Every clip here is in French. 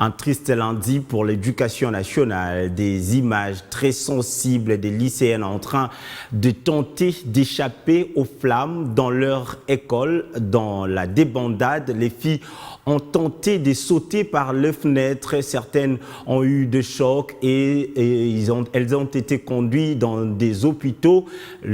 Un triste lundi pour l'éducation nationale, des images très sensibles des lycéennes en train de tenter d'échapper aux flammes dans leur école. Dans la débandade, les filles ont tenté de sauter par les fenêtres. Certaines ont eu des chocs et elles ont été conduites dans des hôpitaux.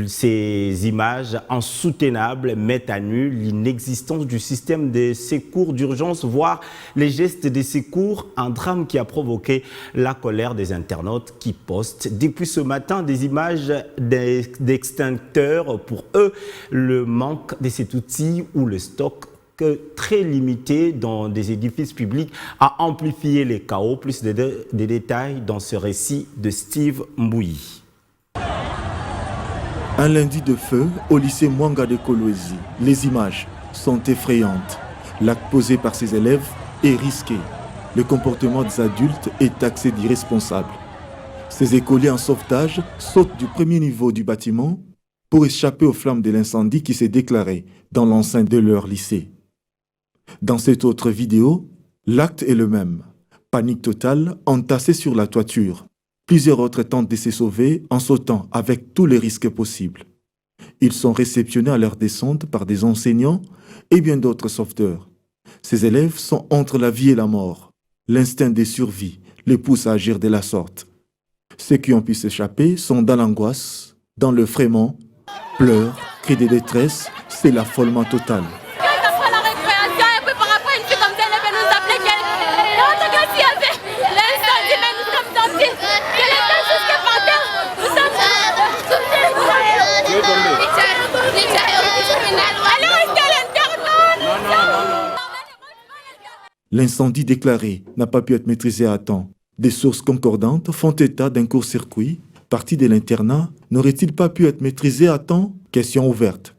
Ces images insoutenables mettent à nu l'inexistence du système de secours d'urgence, voire les gestes de secours, un drame qui a provoqué la colère des internautes qui postent depuis ce matin des images d'extincteurs. Pour eux, le manque de cet outil ou le stock très limité dans des édifices publics a amplifié les chaos. Plus de détails dans ce récit de Steve Mbouyi. Un lundi de feu au lycée Mwanga de Kolwezi. Les images sont effrayantes. L'acte posé par ces élèves est risqué. Le comportement des adultes est taxé d'irresponsable. Ces écoliers en sauvetage sautent du premier niveau du bâtiment pour échapper aux flammes de l'incendie qui s'est déclaré dans l'enceinte de leur lycée. Dans cette autre vidéo, l'acte est le même. Panique totale entassée sur la toiture. Plusieurs autres tentent de se sauver en sautant avec tous les risques possibles. Ils sont réceptionnés à leur descente par des enseignants et bien d'autres sauveteurs. Ces élèves sont entre la vie et la mort. L'instinct de survie les pousse à agir de la sorte. Ceux qui ont pu s'échapper sont dans l'angoisse, dans le frémont, pleurs, cris de détresse, c'est l'affolement total. L'incendie déclaré n'a pas pu être maîtrisé à temps. Des sources concordantes font état d'un court-circuit. Parti de l'internat, n'aurait-il pas pu être maîtrisé à temps? Question ouverte.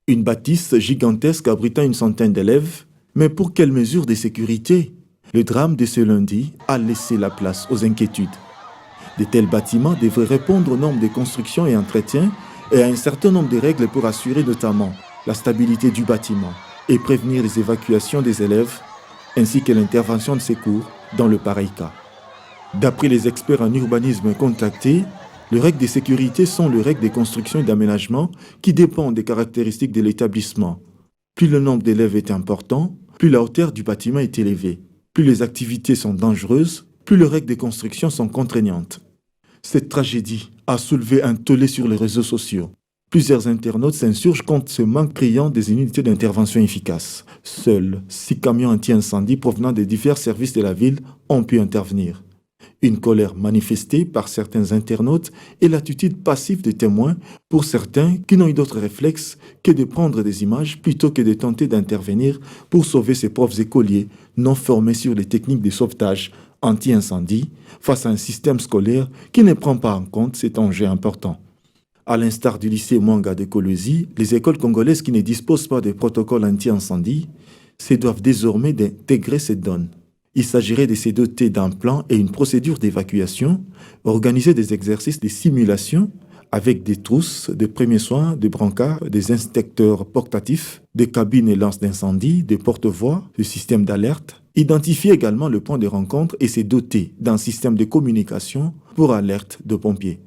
Une bâtisse gigantesque abritant une centaine d'élèves, mais pour quelles mesures de sécurité? Le drame de ce lundi a laissé la place aux inquiétudes. De tels bâtiments devraient répondre aux normes de construction et entretien et à un certain nombre de règles pour assurer notamment la stabilité du bâtiment et prévenir les évacuations des élèves ainsi que l'intervention de secours dans le pareil cas. D'après les experts en urbanisme contactés, les règles de sécurité sont les règles de construction et d'aménagement qui dépendent des caractéristiques de l'établissement. Plus le nombre d'élèves est important, plus la hauteur du bâtiment est élevée. Plus les activités sont dangereuses, plus les règles de construction sont contraignantes. Cette tragédie a soulevé un tollé sur les réseaux sociaux. Plusieurs internautes s'insurgent contre ce manque criant des unités d'intervention efficaces. Seuls 6 camions anti-incendie provenant des divers services de la ville ont pu intervenir. Une colère manifestée par certains internautes et l'attitude passive des témoins pour certains qui n'ont eu d'autre réflexe que de prendre des images plutôt que de tenter d'intervenir pour sauver ces pauvres écoliers non formés sur les techniques de sauvetage anti-incendie face à un système scolaire qui ne prend pas en compte cet enjeu important. À l'instar du lycée Mwanga de Kolwezi, les écoles congolaises qui ne disposent pas de protocoles anti-incendie se doivent désormais d'intégrer cette donne. Il s'agirait de se doter d'un plan et une procédure d'évacuation, organiser des exercices de simulation avec des trousses, des premiers soins, des brancards, des instincteurs portatifs, des cabines et lances d'incendie, des porte-voix, des systèmes d'alerte. Identifier également le point de rencontre et se doter d'un système de communication pour alerte de pompiers.